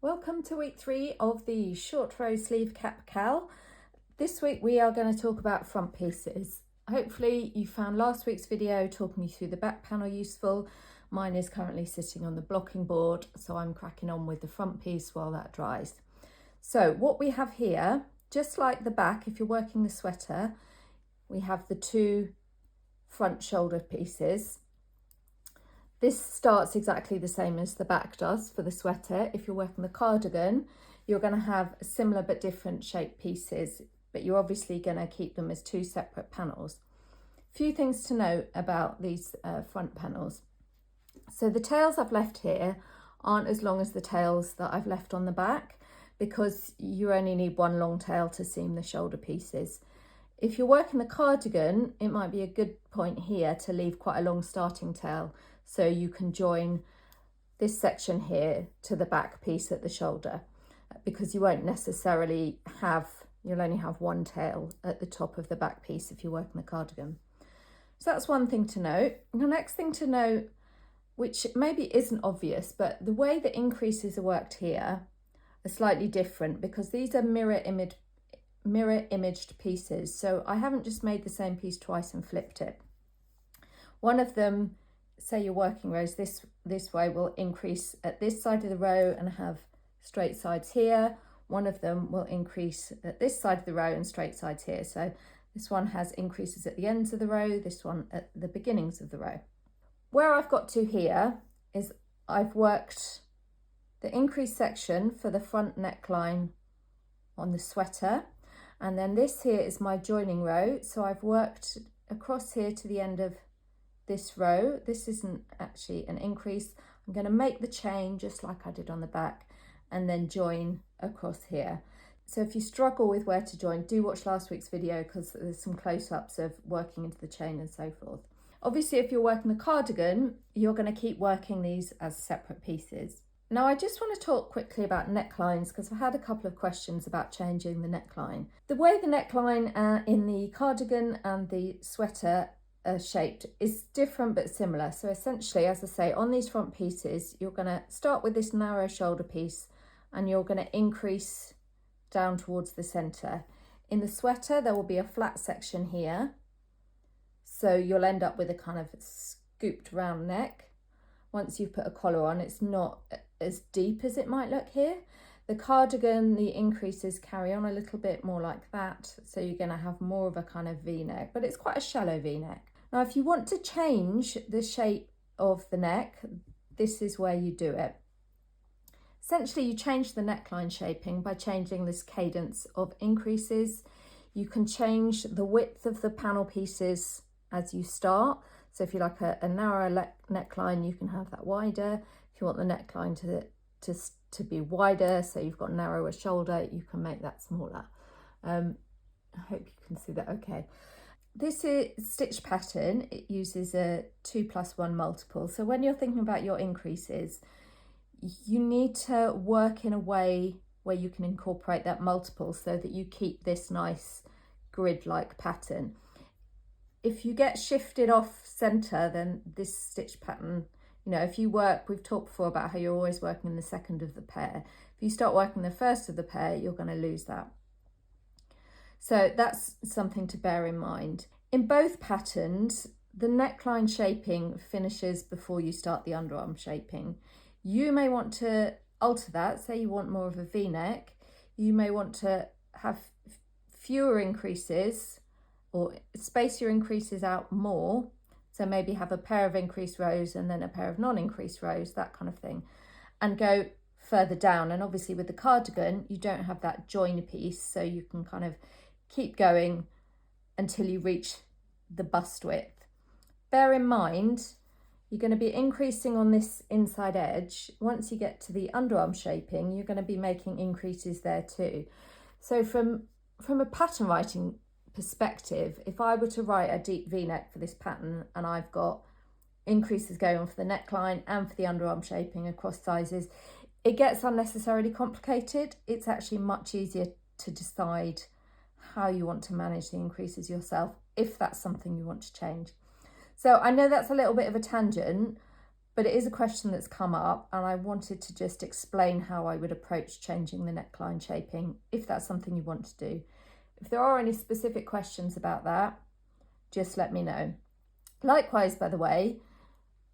Welcome to week 3 of the short row sleeve cap cal. This week we are going to talk about front pieces. Hopefully you found last week's video talking you through the back panel useful. Mine is currently sitting on the blocking board, so I'm cracking on with the front piece while that dries. So what we have here, just like the back, if you're working the sweater, we have the two front shoulder pieces. This starts exactly the same as the back does for the sweater. If you're working the cardigan, you're going to have similar but different shaped pieces, but you're obviously going to keep them as two separate panels. Few things to note about these front panels. So the tails I've left here aren't as long as the tails that I've left on the back, because you only need one long tail to seam the shoulder pieces. If you're working the cardigan, it might be a good point here to leave quite a long starting tail, so you can join this section here to the back piece at the shoulder, because you won't necessarily have, you'll only have one tail at the top of the back piece if you're working the cardigan. So that's one thing to note. The next thing to note, which maybe isn't obvious, but the way the increases are worked here are slightly different, because these are mirror imaged pieces. So I haven't just made the same piece twice and flipped it. One of them, say you're working rows this way, will increase at this side of the row and have straight sides here. One of them will increase at this side of the row and straight sides here. So this one has increases at the ends of the row, this one at the beginnings of the row. Where I've got to here is I've worked the increase section for the front neckline on the sweater, and then this here is my joining row. So I've worked across here to the end of this row. This isn't actually an increase. I'm going to make the chain just like I did on the back and then join across here. So if you struggle with where to join, do watch last week's video, because there's some close-ups of working into the chain and so forth. Obviously, if you're working the cardigan, you're going to keep working these as separate pieces. Now, I just want to talk quickly about necklines, because I've had a couple of questions about changing the neckline. The way the neckline in the cardigan and the sweater shaped is different but similar. So essentially, as I say, on these front pieces, you're going to start with this narrow shoulder piece and you're going to increase down towards the center. In the sweater, there will be a flat section here, so you'll end up with a kind of scooped round neck. Once you've put a collar on, it's not as deep as it might look here. The cardigan, the increases carry on a little bit more like that, so you're going to have more of a kind of V-neck, but it's quite a shallow V-neck. Now, if you want to change the shape of the neck, this is where you do it. Essentially, you change the neckline shaping by changing this cadence of increases. You can change the width of the panel pieces as you start. So if you like a narrow neckline, you can have that wider. If you want the neckline to be wider, so you've got a narrower shoulder, you can make that smaller. I hope you can see that okay. This is stitch pattern. It uses a 2+1 multiple. So when you're thinking about your increases, you need to work in a way where you can incorporate that multiple so that you keep this nice grid-like pattern. If you get shifted off center, then this stitch pattern, if you work, we've talked before about how you're always working in the second of the pair. If you start working the first of the pair, you're going to lose that. So that's something to bear in mind. In both patterns, the neckline shaping finishes before you start the underarm shaping. You may want to alter that. Say you want more of a V-neck. You may want to have fewer increases or space your increases out more. So maybe have a pair of increased rows and then a pair of non-increased rows, that kind of thing, and go further down. And obviously with the cardigan, you don't have that join piece, so you can kind of keep going until you reach the bust width. Bear in mind, you're going to be increasing on this inside edge. Once you get to the underarm shaping, you're going to be making increases there too. So from a pattern writing perspective, if I were to write a deep V-neck for this pattern and I've got increases going on for the neckline and for the underarm shaping across sizes, it gets unnecessarily complicated. It's actually much easier to decide how you want to manage the increases yourself, if that's something you want to change. So I know that's a little bit of a tangent, but it is a question that's come up, and I wanted to just explain how I would approach changing the neckline shaping if that's something you want to do. If there are any specific questions about that, just let me know. Likewise, by the way,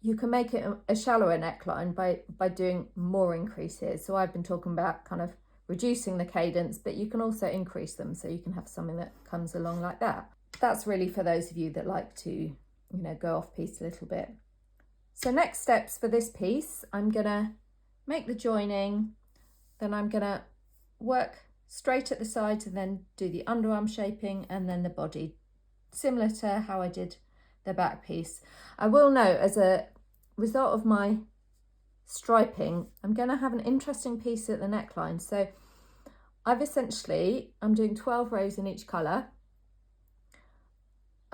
you can make it a shallower neckline by doing more increases. So I've been talking about kind of reducing the cadence, but you can also increase them, so you can have something that comes along like that. That's really for those of you that like to, you know, go off piece a little bit. So next steps for this piece, I'm gonna make the joining, then I'm gonna work straight at the sides and then do the underarm shaping and then the body, similar to how I did the back piece. I will note, as a result of my striping, I'm going to have an interesting piece at the neckline. So I'm doing 12 rows in each colour.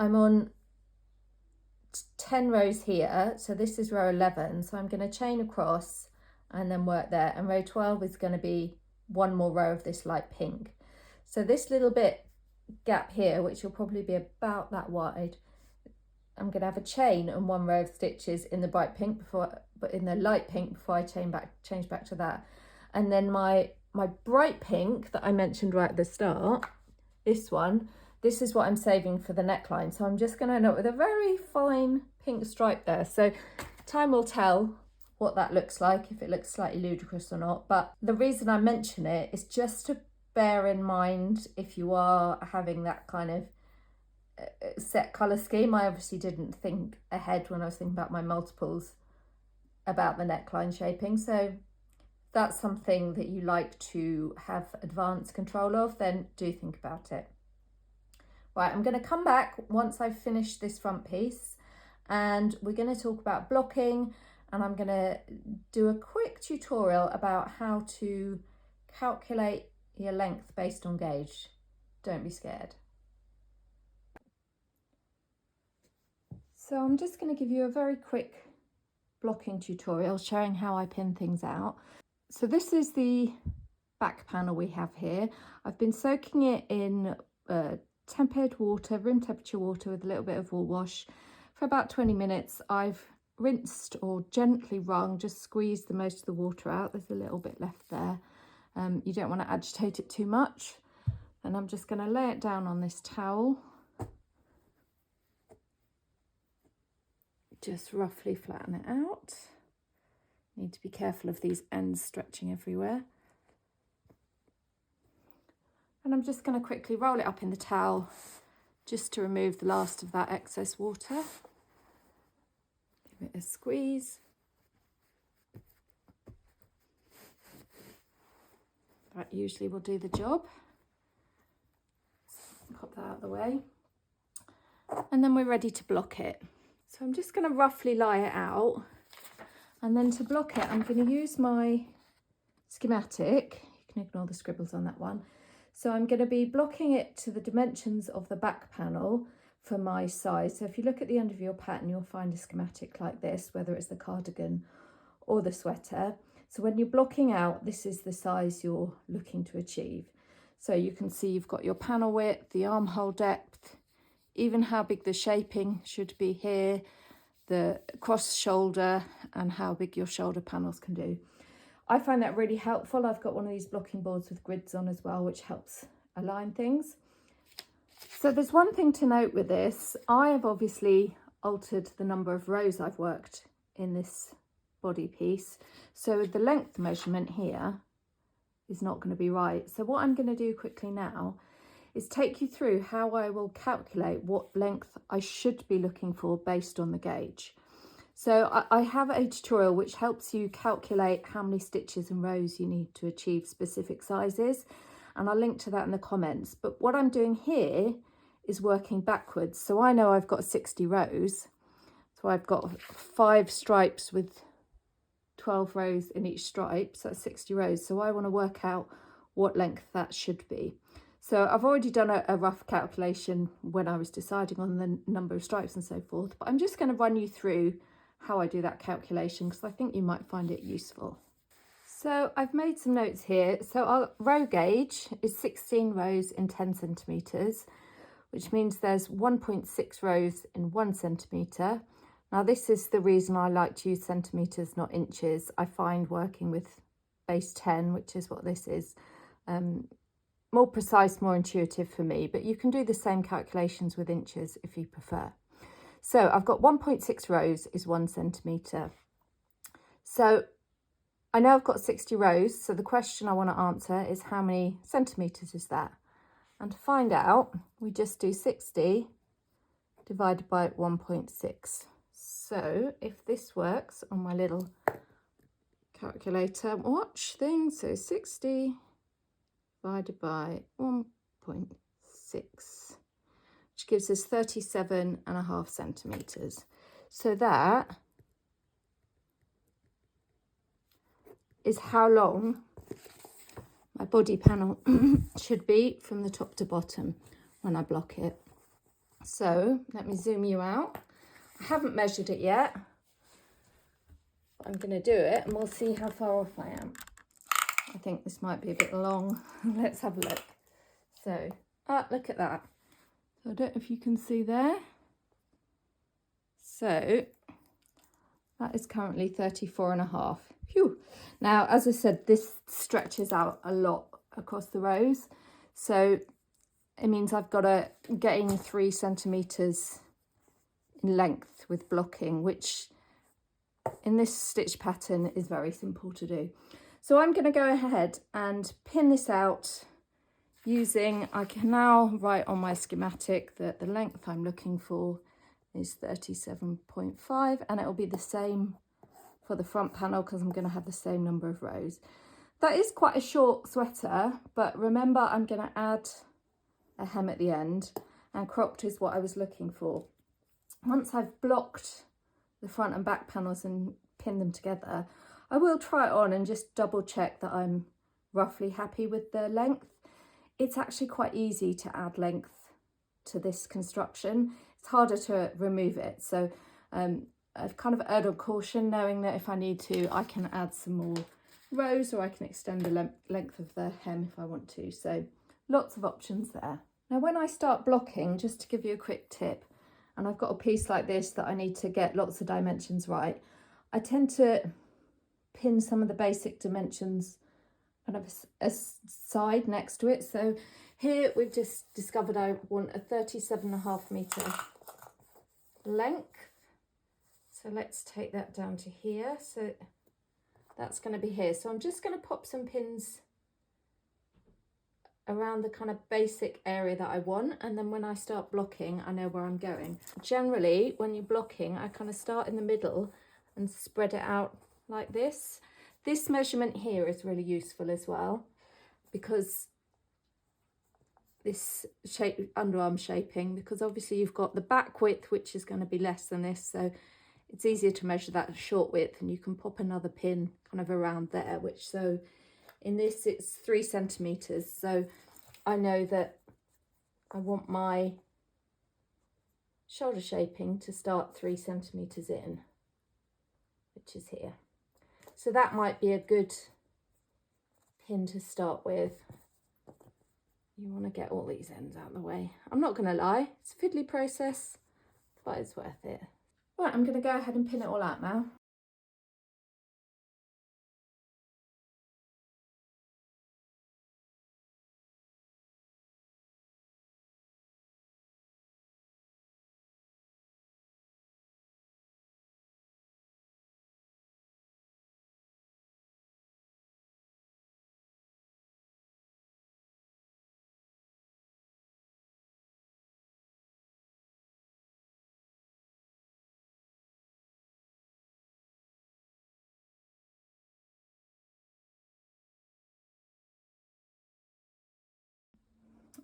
I'm on 10 rows here, so this is row 11, so I'm going to chain across and then work there, and row 12 is going to be one more row of this light pink. So this little bit gap here, which will probably be about that wide, I'm going to have a chain and one row of stitches in the bright pink in the light pink before I change back to that. And then my bright pink that I mentioned right at the start, this is what I'm saving for the neckline. So I'm just going to end up with a very fine pink stripe there. So time will tell what that looks like, if it looks slightly ludicrous or not. But the reason I mention it is just to bear in mind if you are having that kind of set colour scheme. I obviously didn't think ahead when I was thinking about my multiples about the neckline shaping. So if that's something that you like to have advanced control of, then do think about it. Right, I'm going to come back once I've finished this front piece, and we're going to talk about blocking, and I'm going to do a quick tutorial about how to calculate your length based on gauge. Don't be scared. So I'm just going to give you a very quick blocking tutorial showing how I pin things out. So this is the back panel we have here. I've been soaking it in tempered water, room temperature water, with a little bit of wool wash for about 20 minutes. I've rinsed or gently wrung, just squeezed the most of the water out. There's a little bit left there. You don't want to agitate it too much. And I'm just going to lay it down on this towel. Just roughly flatten it out. Need to be careful of these ends stretching everywhere. And I'm just going to quickly roll it up in the towel just to remove the last of that excess water. Give it a squeeze. That usually will do the job. Pop that out of the way. And then we're ready to block it. So I'm just going to roughly lie it out. And then to block it, I'm going to use my schematic. You can ignore the scribbles on that one. So I'm going to be blocking it to the dimensions of the back panel for my size. So if you look at the end of your pattern, you'll find a schematic like this, whether it's the cardigan or the sweater. So when you're blocking out, this is the size you're looking to achieve. So you can see you've got your panel width, the armhole depth, even how big the shaping should be here, the cross shoulder, and how big your shoulder panels can do. I find that really helpful. I've got one of these blocking boards with grids on as well, which helps align things. So there's one thing to note with this. I have obviously altered the number of rows I've worked in this body piece. So the length measurement here is not going to be right. So what I'm going to do quickly now is take you through how I will calculate what length I should be looking for based on the gauge. So I have a tutorial which helps you calculate how many stitches and rows you need to achieve specific sizes, and I'll link to that in the comments. But what I'm doing here is working backwards. So I know I've got 60 rows. So I've got 5 stripes with 12 rows in each stripe, so that's 60 rows. So I want to work out what length that should be. So I've already done a rough calculation when I was deciding on the number of stripes and so forth, but I'm just going to run you through how I do that calculation because I think you might find it useful. So I've made some notes here. So our row gauge is 16 rows in 10 centimetres, which means there's 1.6 rows in 1 centimetre. Now this is the reason I like to use centimetres, not inches. I find working with base 10, which is what this is, more precise, more intuitive for me, but you can do the same calculations with inches if you prefer. So I've got 1.6 rows is 1 centimetre. So I know I've got 60 rows, so the question I want to answer is how many centimetres is that? And to find out, we just do 60 divided by 1.6. So if this works on my little calculator watch thing, so 60 divided by 1.6, which gives us 37.5 centimetres. So that is how long my body panel should be from the top to bottom when I block it. So let me zoom you out. I haven't measured it yet. I'm going to do it and we'll see how far off I am. I think this might be a bit long. Let's have a look. So, look at that. So I don't know if you can see there. So that is currently 34.5. Phew. Now, as I said, this stretches out a lot across the rows. So it means I've got to gain 3 centimetres in length with blocking, which in this stitch pattern is very simple to do. So I'm going to go ahead and pin this out using, I can now write on my schematic that the length I'm looking for is 37.5, and it will be the same for the front panel because I'm going to have the same number of rows. That is quite a short sweater, but remember I'm going to add a hem at the end, and cropped is what I was looking for. Once I've blocked the front and back panels and pinned them together, I will try it on and just double check that I'm roughly happy with the length. It's actually quite easy to add length to this construction. It's harder to remove it. So I've kind of erred on caution, knowing that if I need to, I can add some more rows, or I can extend the length of the hem if I want to. So lots of options there. Now when I start blocking, just to give you a quick tip, and I've got a piece like this that I need to get lots of dimensions right, I tend to pin some of the basic dimensions kind of aside next to it. So here we've just discovered I want a 37.5 metre length. So let's take that down to here. So that's going to be here. So I'm just going to pop some pins around the kind of basic area that I want, and then when I start blocking, I know where I'm going. Generally, when you're blocking, I kind of start in the middle and spread it out like this. This measurement here is really useful as well, because this shape, underarm shaping, because obviously you've got the back width, which is going to be less than this, so it's easier to measure that short width, and you can pop another pin kind of around there, which, so in this it's 3 centimetres, so I know that I want my shoulder shaping to start 3 centimetres in, which is here. So that might be a good pin to start with. You want to get all these ends out of the way. I'm not going to lie, it's a fiddly process, but it's worth it. Right, I'm going to go ahead and pin it all out now.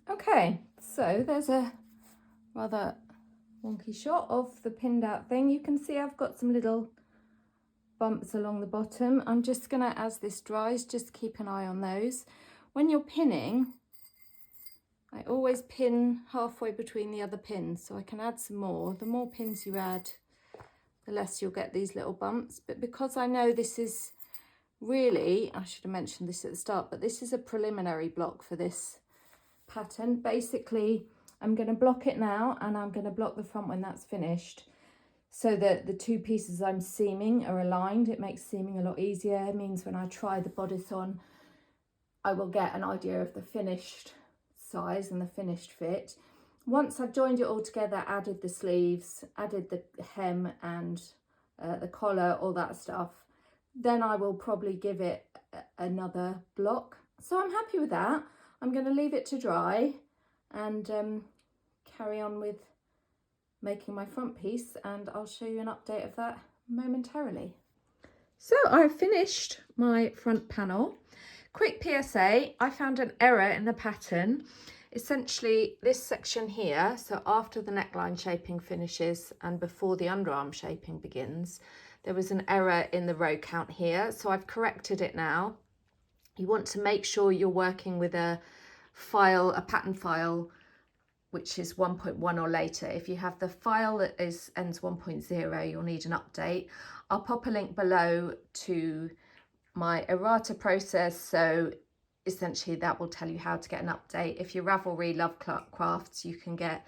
Okay, so there's a rather wonky shot of the pinned out thing. You can see I've got some little bumps along the bottom. I'm just gonna, as this dries, just keep an eye on those. When you're pinning, I always pin halfway between the other pins, so I can add some more. The more pins you add, the less you'll get these little bumps. But because I know this is really, I should have mentioned this at the start, but this is a preliminary block for this pattern. Basically, I'm going to block it now, and I'm going to block the front when that's finished. so that the two pieces I'm seaming are aligned. It makes seaming a lot easier. It means when I try the bodice on, I will get an idea of the finished size and the finished fit. Once I've joined it all together, added the sleeves, added the hem and the collar, all that stuff, then I will probably give it another block. So I'm happy with that. I'm going to leave it to dry and carry on with making my front piece, and I'll show you an update of that momentarily. So I've finished my front panel. Quick PSA, I found an error in the pattern. Essentially this section here, so after the neckline shaping finishes and before the underarm shaping begins, there was an error in the row count here, so I've corrected it now. You want to make sure you're working with a file, a pattern file, which is 1.1 or later. If you have the file that ends 1.0, you'll need an update. I'll pop a link below to my errata process, so essentially that will tell you how to get an update. If you Ravelry love crafts, you can get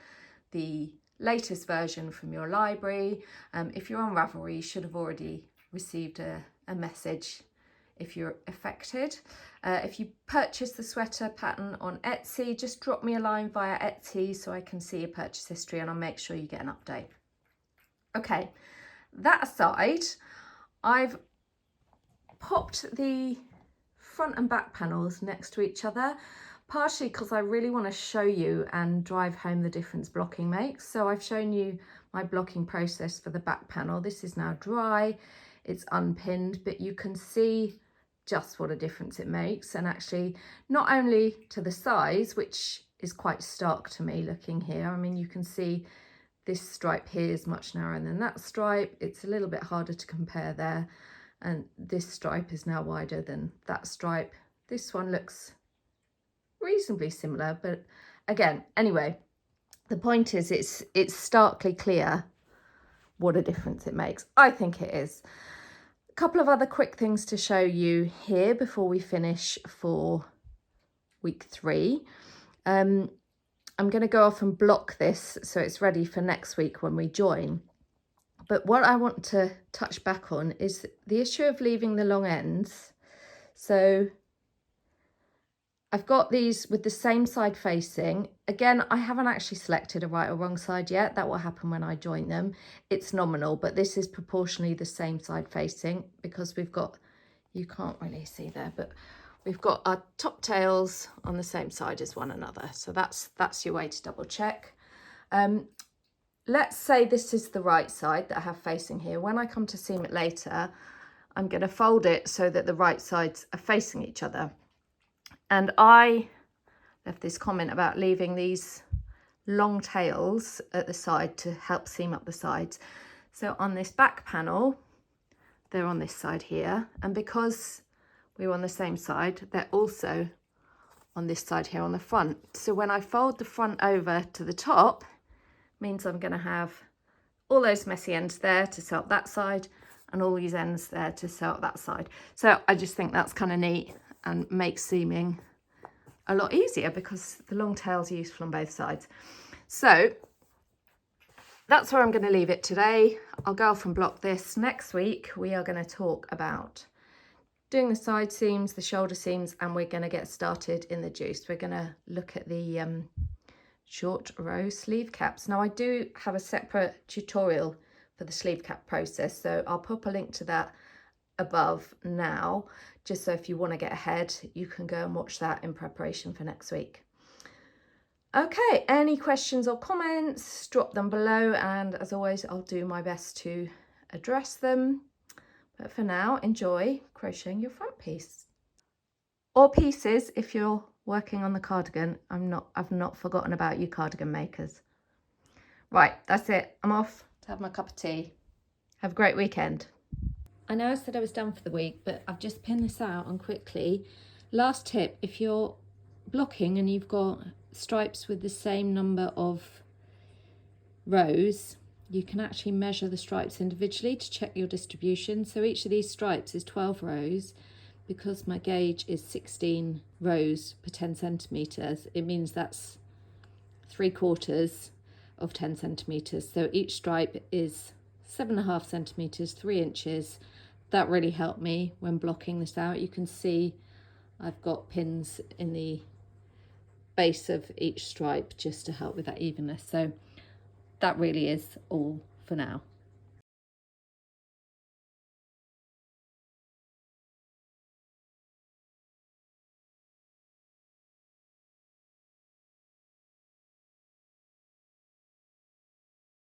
the latest version from your library. If you're on Ravelry, you should have already received a message if you're affected. If you purchase the sweater pattern on Etsy, just drop me a line via Etsy so I can see your purchase history and I'll make sure you get an update. Okay, that aside, I've popped the front and back panels next to each other, partially because I really want to show you and drive home the difference blocking makes. So I've shown you my blocking process for the back panel. This is now dry, it's unpinned, but you can see just what a difference it makes. And actually not only to the size, which is quite stark to me looking here. I mean, you can see this stripe here is much narrower than that stripe. It's a little bit harder to compare there. And this stripe is now wider than that stripe. This one looks reasonably similar, but again, anyway, the point is it's starkly clear what a difference it makes. I think it is. A couple of other quick things to show you here before we finish for week 3. I'm going to go off and block this so it's ready for next week when we join. But what I want to touch back on is the issue of leaving the long ends. So I've got these with the same side facing. Again, I haven't actually selected a right or wrong side yet. That will happen when I join them. It's nominal, but this is proportionally the same side facing because we've got, you can't really see there, but we've got our top tails on the same side as one another. So that's your way to double check. Let's say this is the right side that I have facing here. When I come to seam it later, I'm going to fold it so that the right sides are facing each other. And I left this comment about leaving these long tails at the side to help seam up the sides. So on this back panel, they're on this side here. And because we're on the same side, they're also on this side here on the front. So when I fold the front over to the top, means I'm going to have all those messy ends there to sew up that side and all these ends there to sew up that side. So I just think that's kind of neat and makes seaming a lot easier because the long tails are useful on both sides. So that's where I'm going to leave it today. I'll go off and block this. Next week we are going to talk about doing the side seams, the shoulder seams, and we're going to get started in the juice. We're going to look at the short row sleeve caps. Now I do have a separate tutorial for the sleeve cap process, so I'll pop a link to that above now, just so if you want to get ahead, you can go and watch that in preparation for next week. Okay, any questions or comments, drop them below, and as always, I'll do my best to address them. But for now, enjoy crocheting your front piece. Or pieces if you're working on the cardigan. I've not forgotten about you cardigan makers. Right, that's it. I'm off to have my cup of tea. Have a great weekend. I know I said I was done for the week, but I've just pinned this out and quickly. Last tip, if you're blocking and you've got stripes with the same number of rows, you can actually measure the stripes individually to check your distribution. So each of these stripes is 12 rows. Because my gauge is 16 rows per 10 centimetres, it means that's 3/4 of 10 centimetres. So each stripe is 7.5 centimeters, 3 inches. That really helped me when blocking this out. You can see I've got pins in the base of each stripe just to help with that evenness. So that really is all for now.